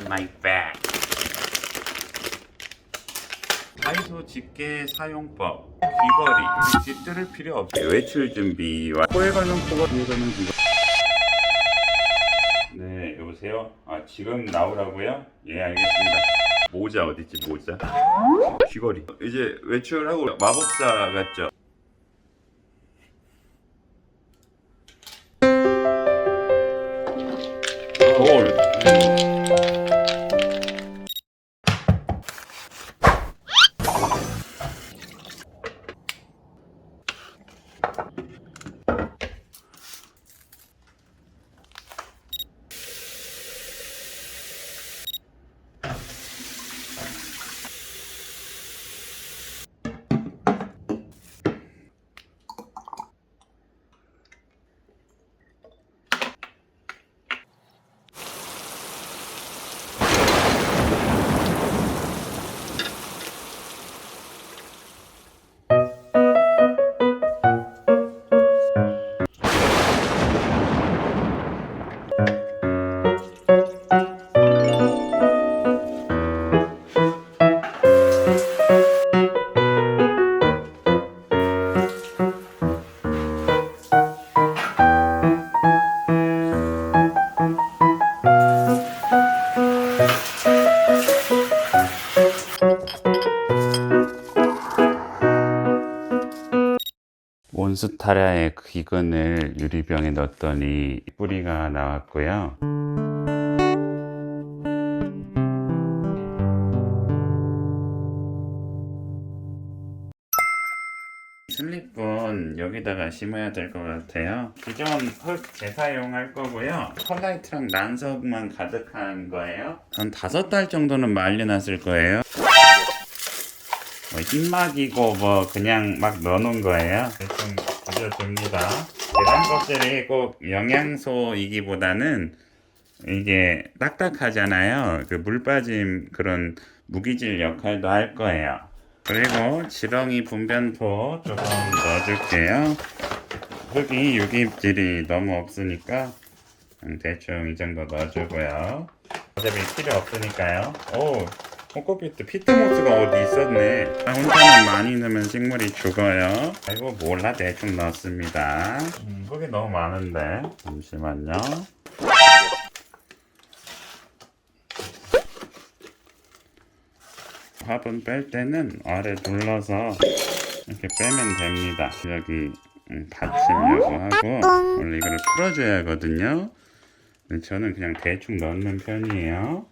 my bag. 다이소 집게 사용법. 귀걸이. 뒤뜰을 필요 없어요. 외출 준비와 코에 걸면 코가, 귀에 걸면 귀가. 네, 여보세요? 지금 나오라고요? 예, 알겠습니다. 모자 어딨지, 모자? 귀걸이. 이제 외출하고 마법사 같죠? 올. 몬스타라의 귀근을 유리병에 넣었더니 뿌리가 나왔고요. 슬립은 여기다가 심어야 될 것 같아요. 기존 흙 재사용할 거고요. 펄라이트랑 난석만 가득한 거예요. 한 5달 정도는 말려놨을 거예요. 흰막이고 그냥 막 넣어놓은 거예요. 좀 부져줍니다. 계란 껍질이 꼭 영양소이기보다는 이게 딱딱하잖아요. 그 물 빠짐 그런 무기질 역할도 할 거예요. 그리고 지렁이 분변토 조금 넣어줄게요. 흙이 유기질이 너무 없으니까 대충 이 정도 넣어주고요. 어차피 필요 없으니까요. 오, 코코피트 피트모스가 어디 있었네. 혼자는 많이 넣으면 식물이 죽어요. 아이고 몰라, 대충 넣습니다. 흙이 너무 많은데 잠시만요. 화분 뺄 때는 아래 눌러서 이렇게 빼면 됩니다. 여기 받치려고 하고 원래 이거를 풀어줘야 하거든요. 저는 그냥 대충 넣는 편이에요.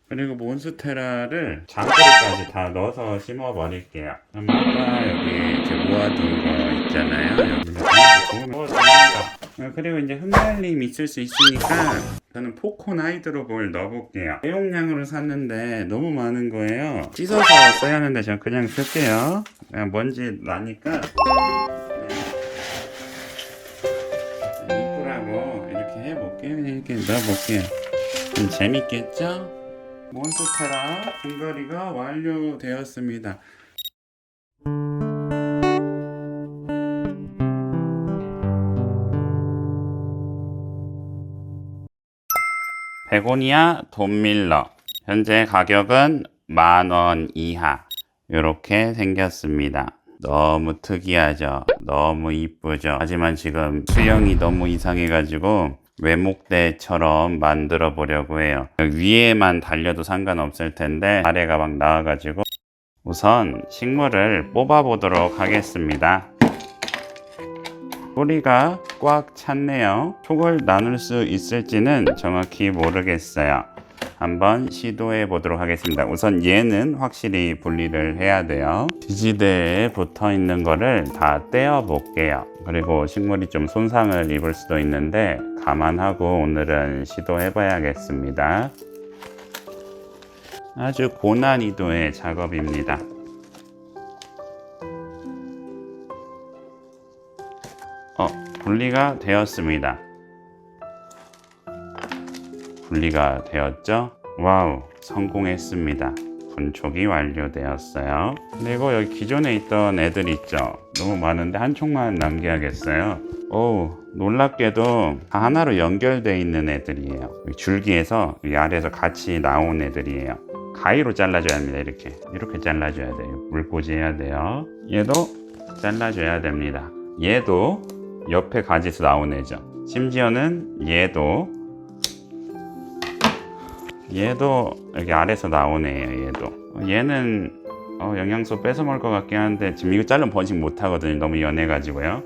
그리고 몬스테라를 장뿌리까지 다 넣어서 심어 버릴게요. 아까 여기 이제 모아둔 거 있잖아요. 여기 모아둡니다. 그리고 이제 흙날림 있을 수 있으니까 저는 포콘 하이드로볼 넣어볼게요. 대용량으로 샀는데 너무 많은 거예요. 씻어서 써야 하는데 제가 그냥 쓸게요. 그냥 먼지 나니까 이쁘라고 이렇게 해볼게요. 이렇게 넣어볼게요. 좀 재밌겠죠? 몬스테라 귀걸이가 완료되었습니다. 베고니아 돈밀러. 현재 가격은 10,000원 이하. 이렇게 생겼습니다. 너무 특이하죠? 너무 이쁘죠? 하지만 지금 수영이 너무 이상해가지고 외목대처럼 만들어 보려고 해요. 위에만 달려도 상관없을 텐데 아래가 막 나와가지고 우선 식물을 뽑아 보도록 하겠습니다. 뿌리가 꽉 찼네요. 촉을 나눌 수 있을지는 정확히 모르겠어요. 한번 시도해 보도록 하겠습니다. 우선 얘는 확실히 분리를 해야 돼요. 지지대에 붙어 있는 거를 다 떼어 볼게요. 그리고 식물이 좀 손상을 입을 수도 있는데 감안하고 오늘은 시도해 봐야겠습니다. 아주 고난이도의 작업입니다. 분리가 되었습니다. 분리가 되었죠? 와우, 성공했습니다. 분촉이 완료되었어요. 그리고 여기 기존에 있던 애들 있죠? 너무 많은데 한 촉만 남겨야겠어요. 오, 놀랍게도 다 하나로 연결되어 있는 애들이에요. 줄기에서 이 아래에서 같이 나온 애들이에요. 가위로 잘라줘야 합니다. 이렇게 잘라줘야 돼요. 물꽂이 해야 돼요. 얘도 잘라줘야 됩니다. 얘도 옆에 가지에서 나온 애죠. 심지어는 얘도 여기 아래에서 나온 애예요. 얘는 영양소 뺏어 먹을 것 같긴 한데 지금 이거 자르면 번식 못 하거든요. 너무 연해가지고요.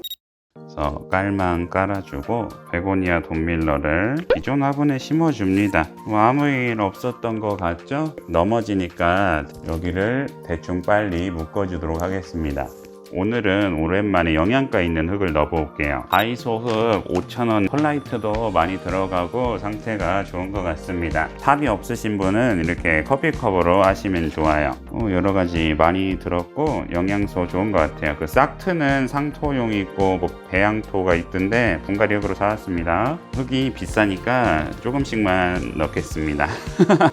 그래서 깔만 깔아주고 베고니아 돈밀러를 기존 화분에 심어줍니다. 뭐 아무 일 없었던 것 같죠? 넘어지니까 여기를 대충 빨리 묶어주도록 하겠습니다. 오늘은 오랜만에 영양가 있는 흙을 넣어볼게요. 다이소 흙 5,000원, 펄라이트도 많이 들어가고 상태가 좋은 것 같습니다. 탑이 없으신 분은 이렇게 커피컵으로 하시면 좋아요. 여러가지 많이 들었고 영양소 좋은 것 같아요. 그 싹트는 상토용이 있고 뭐 배양토가 있던데 분갈이 흙으로 사왔습니다. 흙이 비싸니까 조금씩만 넣겠습니다.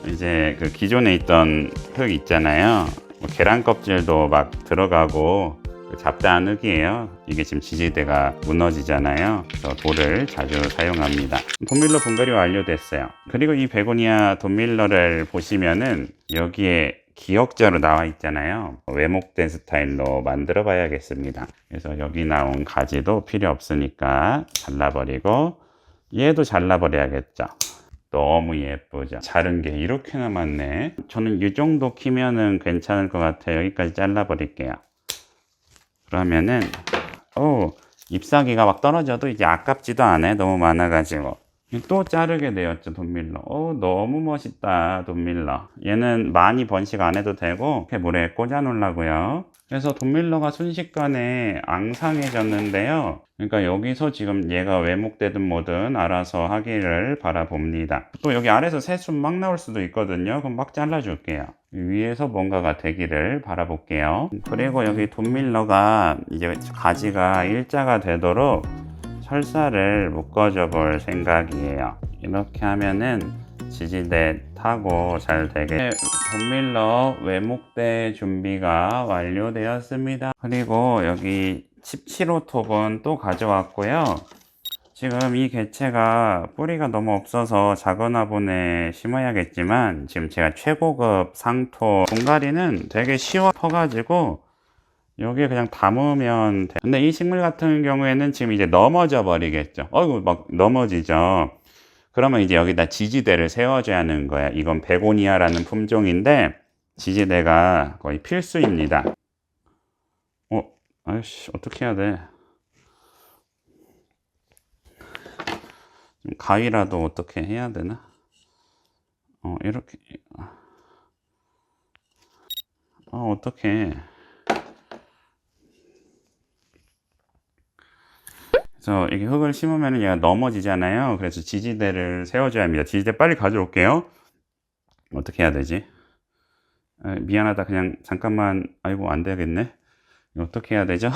이제 그 기존에 있던 흙 있잖아요. 뭐 계란 껍질도 막 들어가고 잡다한 흙이에요. 이게 지금 지지대가 무너지잖아요. 그래서 돌을 자주 사용합니다. 돈밀러 분갈이 완료됐어요. 그리고 이 베고니아 돈밀러를 보시면은 여기에 기역자로 나와 있잖아요. 외목된 스타일로 만들어 봐야겠습니다. 그래서 여기 나온 가지도 필요 없으니까 잘라버리고 얘도 잘라버려야겠죠. 너무 예쁘죠. 자른 게 이렇게나 많네. 저는 이 정도 키면은 괜찮을 것 같아요. 여기까지 잘라버릴게요. 그러면은 잎사귀가 막 떨어져도 이제 아깝지도 않아요. 너무 많아가지고. 또 자르게 되었죠. 돈밀러. 너무 멋있다. 돈밀러. 얘는 많이 번식 안 해도 되고 이렇게 물에 꽂아 놓으려고요. 그래서 돈밀러가 순식간에 앙상해졌는데요. 그러니까 여기서 지금 얘가 왜목되든 뭐든 알아서 하기를 바라봅니다. 또 여기 아래에서 새순 막 나올 수도 있거든요. 그럼 막 잘라줄게요. 위에서 뭔가가 되기를 바라볼게요. 그리고 여기 돈밀러가 이제 가지가 일자가 되도록 철사를 묶어줘 볼 생각이에요. 이렇게 하면은 지지대 타고 잘 되게. 돈밀러 외목대 준비가 완료되었습니다. 그리고 여기 17호 톱은 또 가져왔고요. 지금 이 개체가 뿌리가 너무 없어서 작은 화분에 심어야겠지만 지금 제가 최고급 상토 분갈이는 되게 쉬워 퍼가지고 여기에 그냥 담으면 돼. 근데 이 식물 같은 경우에는 지금 이제 넘어져 버리겠죠. 막 넘어지죠. 그러면 이제 여기다 지지대를 세워줘야 하는 거야. 이건 베고니아라는 품종인데 지지대가 거의 필수입니다. 아이씨, 어떻게 해야 돼? 좀 가위라도 어떻게 해야 되나? 이렇게. 어떻게. 그래서 이렇게 흙을 심으면 얘가 넘어지잖아요. 그래서 지지대를 세워줘야 합니다. 지지대 빨리 가져올게요. 어떻게 해야 되지? 미안하다. 그냥 잠깐만. 아이고, 안 되겠네. 이거 어떻게 해야 되죠?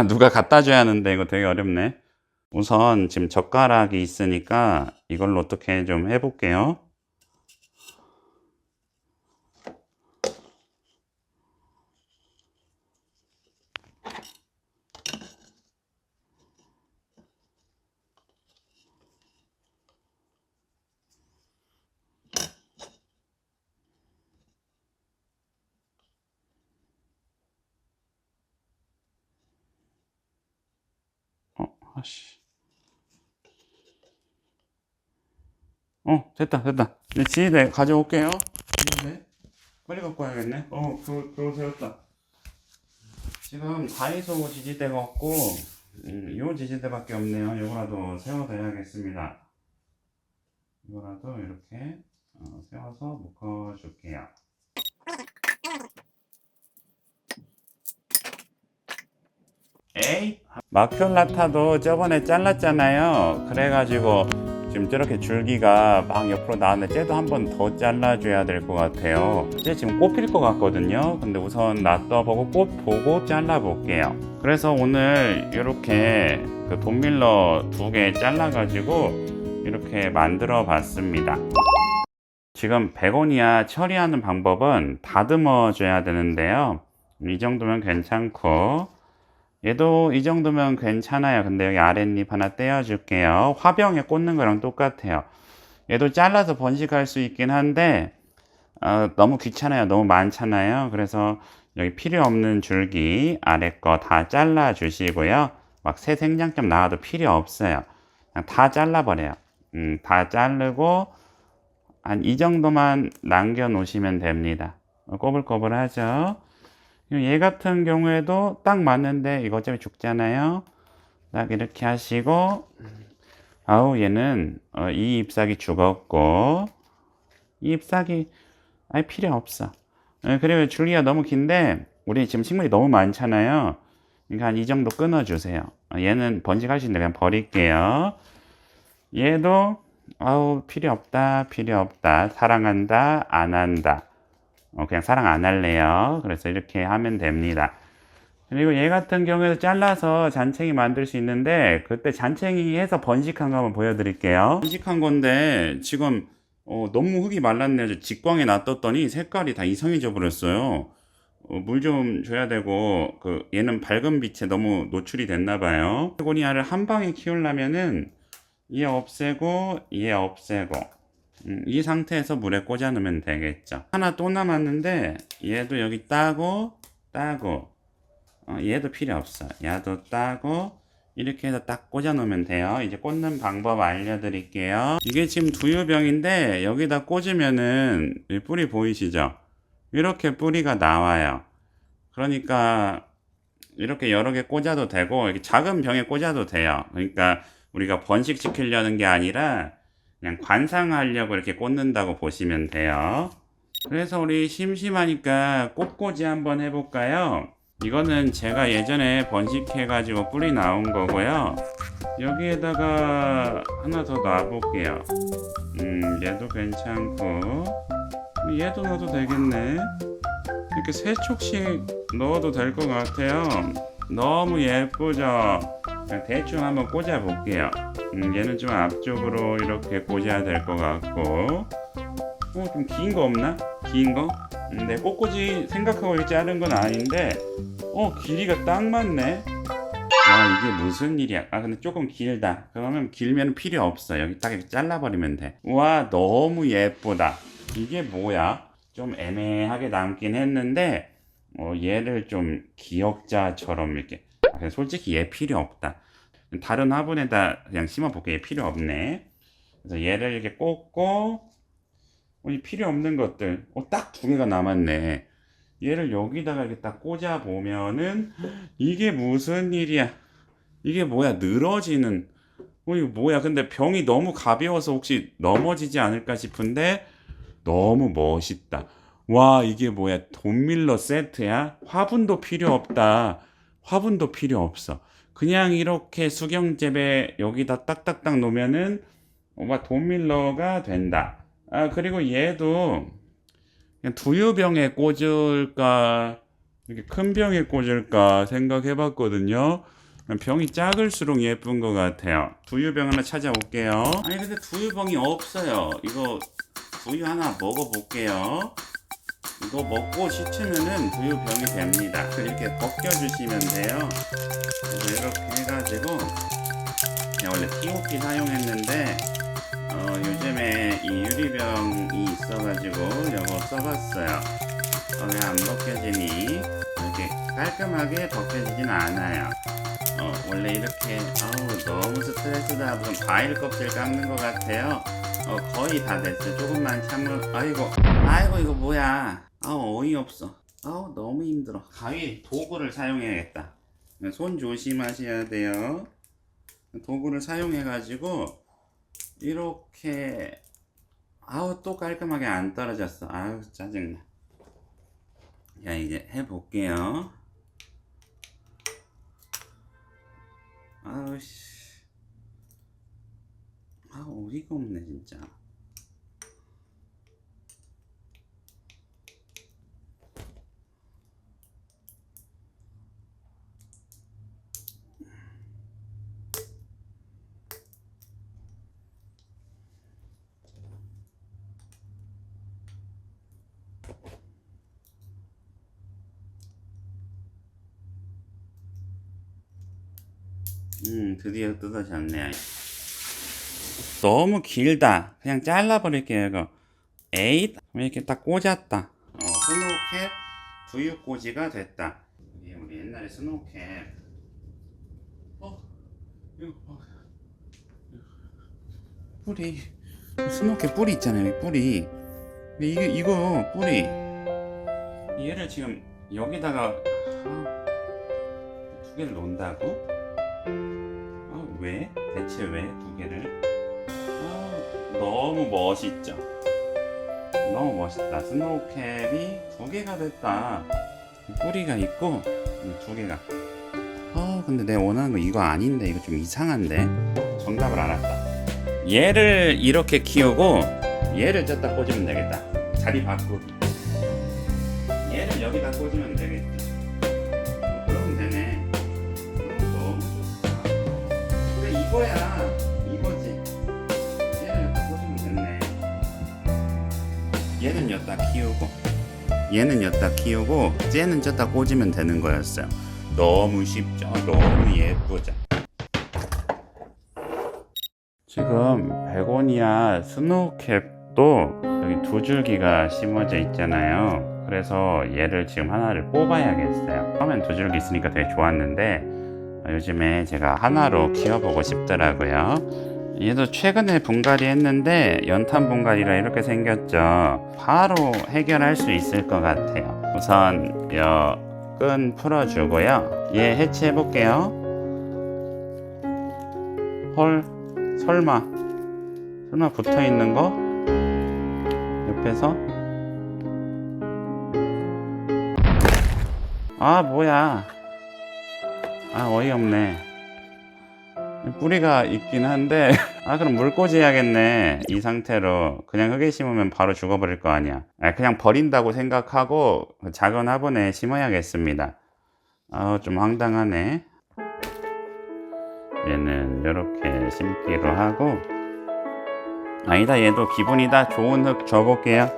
누가 갖다 줘야 하는데 이거 되게 어렵네. 우선 지금 젓가락이 있으니까 이걸로 어떻게 좀 해볼게요. 아씨. 됐다. 이제 지지대 가져올게요. 지지대. 빨리 갖고 와야겠네. 그거 세웠다. 지금 다이소 지지대가 없고, 요 지지대밖에 없네요. 요거라도 세워둬야겠습니다. 이거라도 이렇게 세워서 묶어줄게요. 마큘라타도 저번에 잘랐잖아요. 그래가지고 지금 저렇게 줄기가 막 옆으로 나왔는데 쟤도 한 번 더 잘라줘야 될 것 같아요. 쟤 지금 꽃필 것 같거든요. 근데 우선 놔둬보고 꽃 보고 잘라볼게요. 그래서 오늘 이렇게 그 돈밀러 2개 잘라가지고 이렇게 만들어 봤습니다. 지금 베고니아 처리하는 방법은 다듬어 줘야 되는데요. 이 정도면 괜찮고, 얘도 이 정도면 괜찮아요. 근데 여기 아랫잎 하나 떼어줄게요. 화병에 꽂는 거랑 똑같아요. 얘도 잘라서 번식할 수 있긴 한데 너무 귀찮아요. 너무 많잖아요. 그래서 여기 필요 없는 줄기 아래 거 다 잘라 주시고요. 막 새 생장점 나와도 필요 없어요. 그냥 다 잘라버려요. 다 자르고 한 이 정도만 남겨 놓으시면 됩니다. 꼬불꼬불하죠. 얘 같은 경우에도 딱 맞는데 이거 어차피 죽잖아요. 딱 이렇게 하시고 아우 얘는 이 잎사귀 죽었고 이 잎사귀 아예 필요 없어. 그리고 줄기가 너무 긴데 우리 지금 식물이 너무 많잖아요. 그러니까 한 이 정도 끊어주세요. 얘는 번식할 수 있는데 그냥 버릴게요. 얘도 아우 필요 없다 필요 없다 사랑한다 안 한다 그냥 사랑 안 할래요. 그래서 이렇게 하면 됩니다. 그리고 얘 같은 경우에도 잘라서 잔챙이 만들 수 있는데 그때 잔챙이 해서 번식한 거 한번 보여드릴게요. 번식한 건데 지금 너무 흙이 말랐네요. 직광에 놔뒀더니 색깔이 다 이상해져 버렸어요. 물 좀 줘야 되고 얘는 밝은 빛에 너무 노출이 됐나 봐요. 베고니아를 한 방에 키우려면은 얘 없애고 얘 없애고 이 상태에서 물에 꽂아 놓으면 되겠죠. 하나 또 남았는데 얘도 여기 따고 얘도 필요 없어. 얘도 따고 이렇게 해서 딱 꽂아 놓으면 돼요. 이제 꽂는 방법 알려드릴게요. 이게 지금 두유병인데 여기다 꽂으면은 이 뿌리 보이시죠? 이렇게 뿌리가 나와요. 그러니까 이렇게 여러 개 꽂아도 되고 이렇게 작은 병에 꽂아도 돼요. 그러니까 우리가 번식시키려는 게 아니라 그냥 관상하려고 이렇게 꽂는다고 보시면 돼요. 그래서 우리 심심하니까 꽃꽂이 한번 해볼까요? 이거는 제가 예전에 번식해가지고 뿌리 나온 거고요. 여기에다가 하나 더 놔볼게요. 얘도 괜찮고 얘도 넣어도 되겠네. 이렇게 세 촉씩 넣어도 될 것 같아요. 너무 예쁘죠? 그냥 대충 한번 꽂아 볼게요. 얘는 좀 앞쪽으로 이렇게 꽂아야 될 것 같고 좀 긴 거 없나? 긴 거? 네, 꽃꽂이 생각하고 이렇게 자른 건 아닌데 길이가 딱 맞네. 와 이게 무슨 일이야. 근데 조금 길다. 그러면 길면 필요 없어. 여기 딱 이렇게 잘라버리면 돼. 와 너무 예쁘다. 이게 뭐야? 좀 애매하게 남긴 했는데 얘를 좀 기역자처럼 이렇게 솔직히 얘 필요 없다. 다른 화분에다 그냥 심어볼게. 얘 필요 없네. 그래서 얘를 이렇게 꽂고 이 필요 없는 것들 딱 두 개가 남았네. 얘를 여기다가 이렇게 딱 꽂아 보면은 이게 무슨 일이야? 이게 뭐야? 늘어지는 이거 뭐야? 근데 병이 너무 가벼워서 혹시 넘어지지 않을까 싶은데 너무 멋있다. 와 이게 뭐야? 돈밀러 세트야? 화분도 필요 없다. 화분도 필요 없어. 그냥 이렇게 수경재배 여기다 딱딱딱 놓으면은 돈밀러가 된다. 그리고 얘도 그냥 두유병에 꽂을까 이렇게 큰 병에 꽂을까 생각해봤거든요. 병이 작을수록 예쁜 것 같아요. 두유병 하나 찾아올게요. 아니 근데 두유병이 없어요. 이거 두유 하나 먹어볼게요. 이거 먹고 씻으면은 두유병이 됩니다. 이렇게 벗겨주시면 돼요. 그래서 이렇게 해가지고 원래 TOP 사용했는데 요즘에 이 유리병이 있어가지고 이거 써봤어요. 왜 안 벗겨지니? 이렇게 깔끔하게 벗겨지진 않아요. 원래 이렇게 너무 스트레스다. 무슨 과일 껍질 깎는 것 같아요. 거의 다 됐어. 조금만 참으면 아이고 이거 뭐야? 어이없어. 너무 힘들어. 가위 도구를 사용해야겠다. 손 조심하셔야 돼요. 도구를 사용해가지고 이렇게 또 깔끔하게 안 떨어졌어. 짜증나. 자 이제 해볼게요. 어이가 없네 진짜. 드디어 뜯어졌네. 너무 길다. 그냥 잘라버릴게요 이거. 에잇, 이렇게 딱 꽂았다. 스노우캡 두유꽂이가 됐다. 이게 우리 옛날에 스노우캡. 이거 뿌리. 스노우캡 뿌리 있잖아요. 여기 뿌리. 이거 뿌리. 얘를 지금 여기다가 두 개를 놓는다고? 왜? 대체 왜 두 개를? 너무 멋있죠? 너무 멋있다. 스노우캡이 두 개가 됐다. 뿌리가 있고 두 개가. 근데 내가 원하는 거 이거 아닌데. 이거 좀 이상한데. 정답을 알았다. 얘를 이렇게 키우고 얘를 졌다 꽂으면 되겠다. 자리 바꾸기. 얘를 여기다 꽂으면 되겠지. 그러면 되네. 너무 좋다. 그래, 이거야. 이거지. 얘를 여기다 꽂으면 됐네. 얘는 여기다 키우고 얘는 여기다 키우고 쟤는 저기다 꽂으면 되는 거였어요. 너무 쉽죠? 너무 예쁘죠? 지금 베고니아 스노우캡도 여기 두 줄기가 심어져 있잖아요. 그래서 얘를 지금 하나를 뽑아야겠어요. 처음엔 두 줄기 있으니까 되게 좋았는데 요즘에 제가 하나로 키워보고 싶더라고요. 얘도 최근에 분갈이 했는데 연탄 분갈이라 이렇게 생겼죠. 바로 해결할 수 있을 것 같아요. 우선 끈 풀어주고요. 얘 해체해 볼게요. 헐, 설마 붙어 있는 거? 옆에서? 뭐야. 어이없네. 뿌리가 있긴 한데 그럼 물꽂이 해야겠네. 이 상태로 그냥 흙에 심으면 바로 죽어버릴 거 아니야. 그냥 버린다고 생각하고 작은 화분에 심어야겠습니다. 좀 황당하네. 얘는 이렇게 심기로 하고. 아니다, 얘도 기분이다. 좋은 흙 줘볼게요.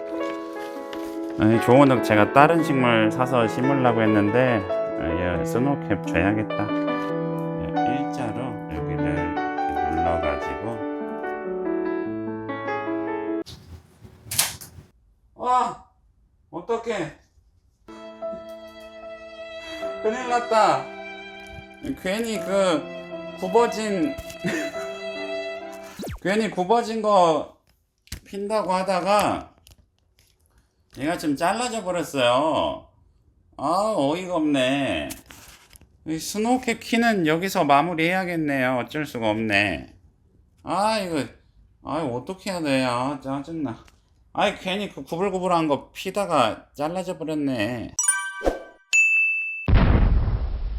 좋은 흙 제가 다른 식물 사서 심으려고 했는데 얘 스노우캡 줘야겠다. 일자로 여기를 이렇게 눌러가지고. 어떡해. 큰일 났다. 괜히 괜히 굽어진 거 핀다고 하다가 얘가 지금 잘라져 버렸어요. 어이가 없네. 스노우캡 키는 여기서 마무리 해야겠네요. 어쩔 수가 없네. 이거 어떻게 해야 돼. 짜증나. 괜히 그 구불구불한 거 피다가 잘라져 버렸네.